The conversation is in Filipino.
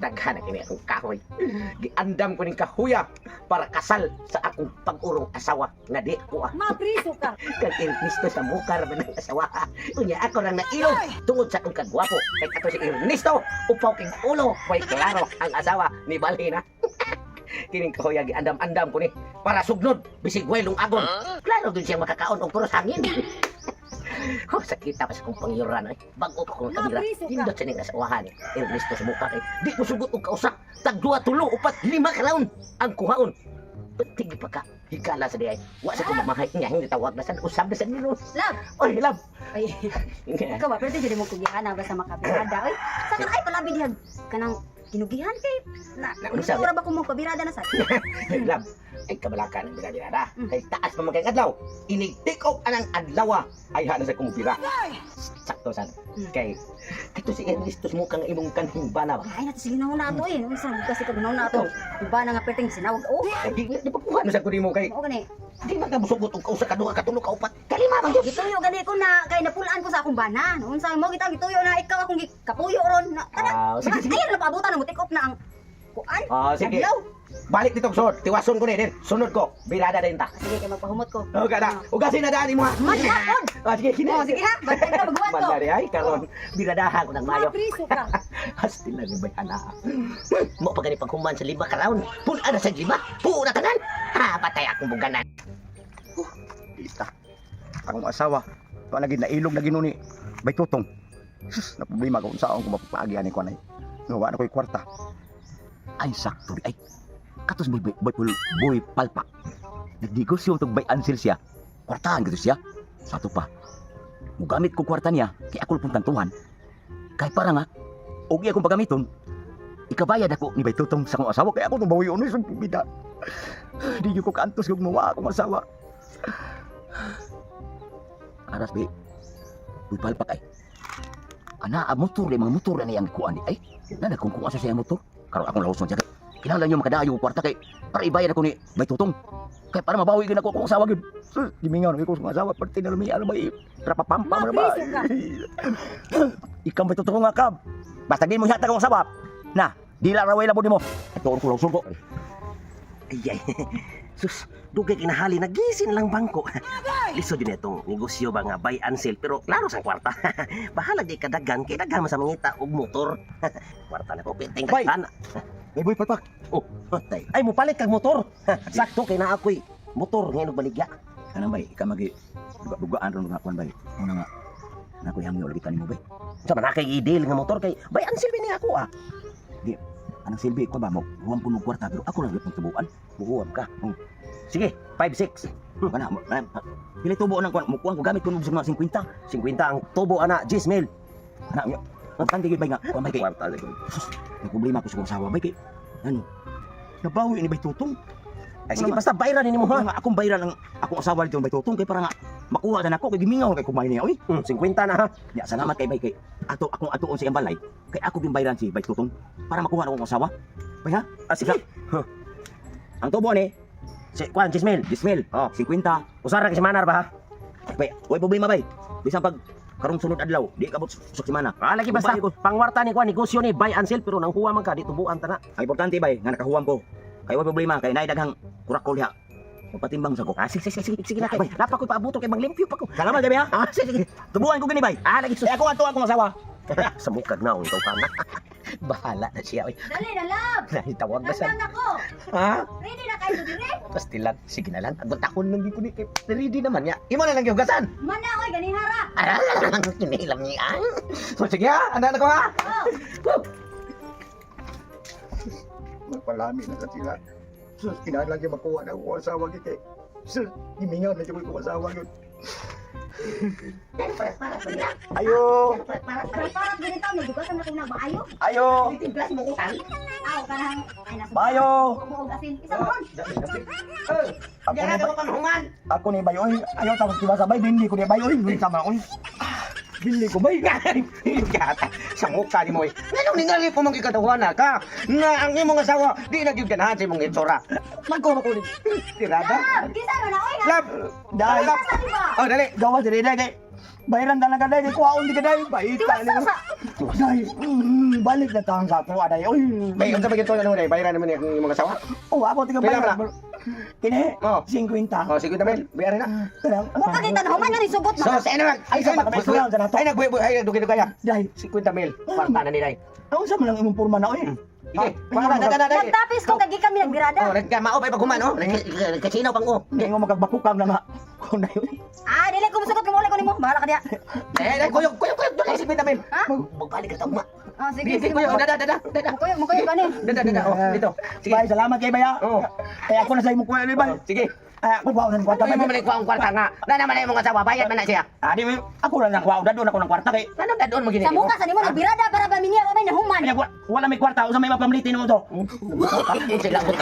Daghan na kini akong kahoy. Giandam ko ning kahuya para kasal sa akong pag-urong asawa nga di ko Mapriso ka. kag Ernesto sa mukha ra man ang asawa. Unya ako lang nailog tungod sa akong kagwapo. Kay ato si Ernesto upaw king ulo kay klaro ang asawa ni Balina. Kining kahoy giandam-andam ko ni para sugnod bisig waylong agon. Klaro din siya makakaon og puros hangin. Oh, sakita pa sa kong pangyuran ay. Bago pa kong kabila. Hindot sa ning asawahan eh. Ernesto sa mukha kay. Di ko sugot og kausa. Tagduwa, tulo, upat, 5 kalaon. Ang kuhaon. Tigi pa ka. Hikala sa diay. Wa sa kumamahay niya. Hindi tawag na sa usab na sa nilo. Love. Oy, love. Ay, ikaw ba? Pwede dyan mo kugihan ang basta makabirada. Ay, sa kanay pala bidihag ka ng kinugihan kay. Unsa? Ura ba kung mo kabirada na sa? Love. Ay kabalakan ang binabirada. Kay taas pa magkang adlaw. Inig take off anang adlawa. Ay hana sa kumupira. Sakto san. Kay ito si Ernesto mukhang imong kanhing bana ba? Ay, nato sige na na ato eh. Unsa kasi kag na ato. Iba na nga perting sinawag. Oh, Ay, di pa kuha na sa kunin mo kay. mao gani. Di man ka musugot og kausa kaduha katulo ka upat. Kalima man gyud. Gituyo gani ko na kay napulaan ko sa akong bana. Unsa mo kita gituyo na ikaw akong kapuyo ron. Sige, sige. Ayun na paabutan na mo take off na ang kuan. Sige. Adlaw. Balik dito sud. Tiwason ko ni din. Sunod ko. Birada din ta. Sige kay magpahumot ko. O kada. Ugasin na daan mo ha. Man hapon. Sige, kini. Oh, sige ha. Bantay ka magbuhat ko. Mandari ay karon biradahan ko ng mayo. Mapriso ka. Hastil lang yung bayana. Mo pa gani paghuman sa 5 ka round. Puna na sa 5. Puna tanan. Ha, patay akong buganan. Kita. Akong asawa. Ito lagi nailog lagi nun ni Bay Tutong. Sus, na problema kung saan ko mapapaagihan ni Kwanay. Ngawa na ko'y kwarta. Ay, sakto. Ay, katos boy palpak. Nagnegosyo itong Bay Ansel siya. Kwartahan gitu siya. Sato pa. Mugamit ko kwarta niya, kaya ako pong tantuhan. Kaya para nga, huwag akong pagamiton. Ikabayad ako ni Bay Tutong sa akong asawa, kaya ako nung bawi yun sa bida. Di ko kantos kung mawa akong asawa. Aras be, boy palpak ay. Ana, motor mga motor na niyang kuan di ay. Nana kung asa siya motor. Karon akong lawas mo jagat. Kinahanglan niyo makadayo kwarta kay para ibayad ako ni Bay Tutong. Kay para mabawi gid ako akong asawa gid. Gimingaw ko sa asawa perti na lumiya ba trapapampa na ba. Ikaw Bay Tutong nga kab. Basta di mo hata akong asawa. Na, dila ra way labo nimo. Ito ko lang sugo. Ay, sus, dugay kinahali nagisin lang bangko. Lisod din itong negosyo ba nga buy and sell pero klaro sang kwarta. Bahala di kadagan kay daghan sa mangita og motor. Kwarta na ko penting Bay. kana. May boy palpak. Oh, patay. Ay mo palit kag motor. Sakto kay naa ako'y motor ngayon baligya. Kanang bay, ika magi dugaan ron nga kuan bay. Una nga. Nako yami ulit nimo bay. Sa man kay i-deal nga motor kay buy and sell ni ako ah. Di, anang silbi ko ba mo? Huwag puno kwarta pero ako lang yung tubuan. Buhuam ka. Sige, 5-6. Kana, pili tubo nang kuan mo kuan ko gamit ko ng mga 50. 50 ang tubo ana, 10,000. Anak niya. Ang tandi bay nga, kuan bay kay. Kwarta lang. Sus, may problema ko sa asawa bay kay. Ano? Nabawi ni Bay Tutong. Ay sige, basta bayaran ni mo Ha, ha. nga akong bayran ang akong asawa dito Bay Tutong kay para nga makuha na ako kay gimingaw kay kumain niya oy. 50 na ha. Ya, salamat kay Bay kay. Akong atuon si Embalay. Kay ako din bayran si Bay Tutong para makuha na akong asawa. Bay ha? Ah, sige. Ang tubo ni si Kwan 10,000. Dismil. Oh, 50. usara ka si Manar ba ha? Bay, way problema bay. Bisan pag karong sunod adlaw, di ka bot sa semana. Ah, lagi basta Babae ko. pangwarta ni Kwan negosyo ni buy and sell pero nang huwa man ka di tubuan ta na. Ang importante bay nga nakahuwam ko. Kay way problema kay naay daghang kurakol diha. Magpatimbang sa ko. Ah, sige na kay. Napa ko paabuto kay manglimpyo pa ko. Salamat gabi ha. Ah, sige. Tubuan ko gani bay. Ah, lagi sus. Kay ako ato akong asawa. Sa mukag na ikaw ka na. Bahala na siya. Oy. Dali na love. Tawag na sa. Nandang ako. Ha? Ready na kayo dire? Basta lang, sige na lang. Ang takon lang di ko ni kay ready naman ya. Imo na lang yung gasan. Mana oy gani hara. Ah, kinilam niya. So sige ha, anda na ko ha. Oh. Magpalami na sila. Sus, kinahanglan yung makuha na akong asawa kay. Sus, gimingaw na yung asawa yun. Ayo! Para ganito may dugasan na kung nagmaayo. Ayo! Timplas mo utang. Aw kanang ay nasa. Bayo! Buog asin. Isang ron. Ako Diyan ni na ko panhungan. Ako ni Bayoy. Ayaw tawag tiba sa bay. Bindi ko ni Bayoy. Hindi sama ko. Bindi ko bay. Yata, sa mukha ni mo eh. Ngayon ningali ko mong ikadawana ka. Nga ang imong asawa, di na gyud ganahan sa imong itsura. Magko ko ni tirada. Kisa na oy ha. Lab, dahil lab. Oh, dali. Gawa dali dali. Bayaran talaga day, di kuhaon di ka day. Baita ni mo. Day, balik na taong sa ato, aday. Uy, Bay, unsa ba gito ano day? Bayaran naman yung mga asawa. oh, ako tiga Pila bayaran. Kini, Oh. 50. Oh, sige Mel, bayaran na. Kanang, Huwag ka kita na human na rin sugot So, na. sa ano Ay, sa mga restaurant sa nato. Ay nagdugi-dugaya. Day, 50 mil. Kwarta na ni day. ako sa malang imong porma na, oy. Sige, para day. Nagtapis ko kagi kami nagbirada. Oh, nagkamao pa paghuman oh. Nagkasinaw pang oh. Hindi mo magbagbakukam na nga. Kung na yun. Ah, dili ko musugot kung wala ko nimo. Bahala ka diya. Kuyog dali 50 mil. Ha? Magbalik ka ta uma. Ah, sige. Sige, kuyog, dada. Mukuyog gani. Dada, oh, dito. Sige. Bay, salamat kay Baya. Oh. Kaya ako na sa imong kuya ni Bay. Sige. Ay, ako kuha ng kwarta. Ano mo manig ang kwarta nga? Na naman ay mong asawa, bayad man na siya. Di mo, ako lang ang kuha. Doon ako ng kwarta kay. Ano na doon mo ginito? Sa muka sa nimo nagbirada para ba minya o may nahuman. Ay, wala may kwarta. Usa may mapamlitin mo to. Sila ko.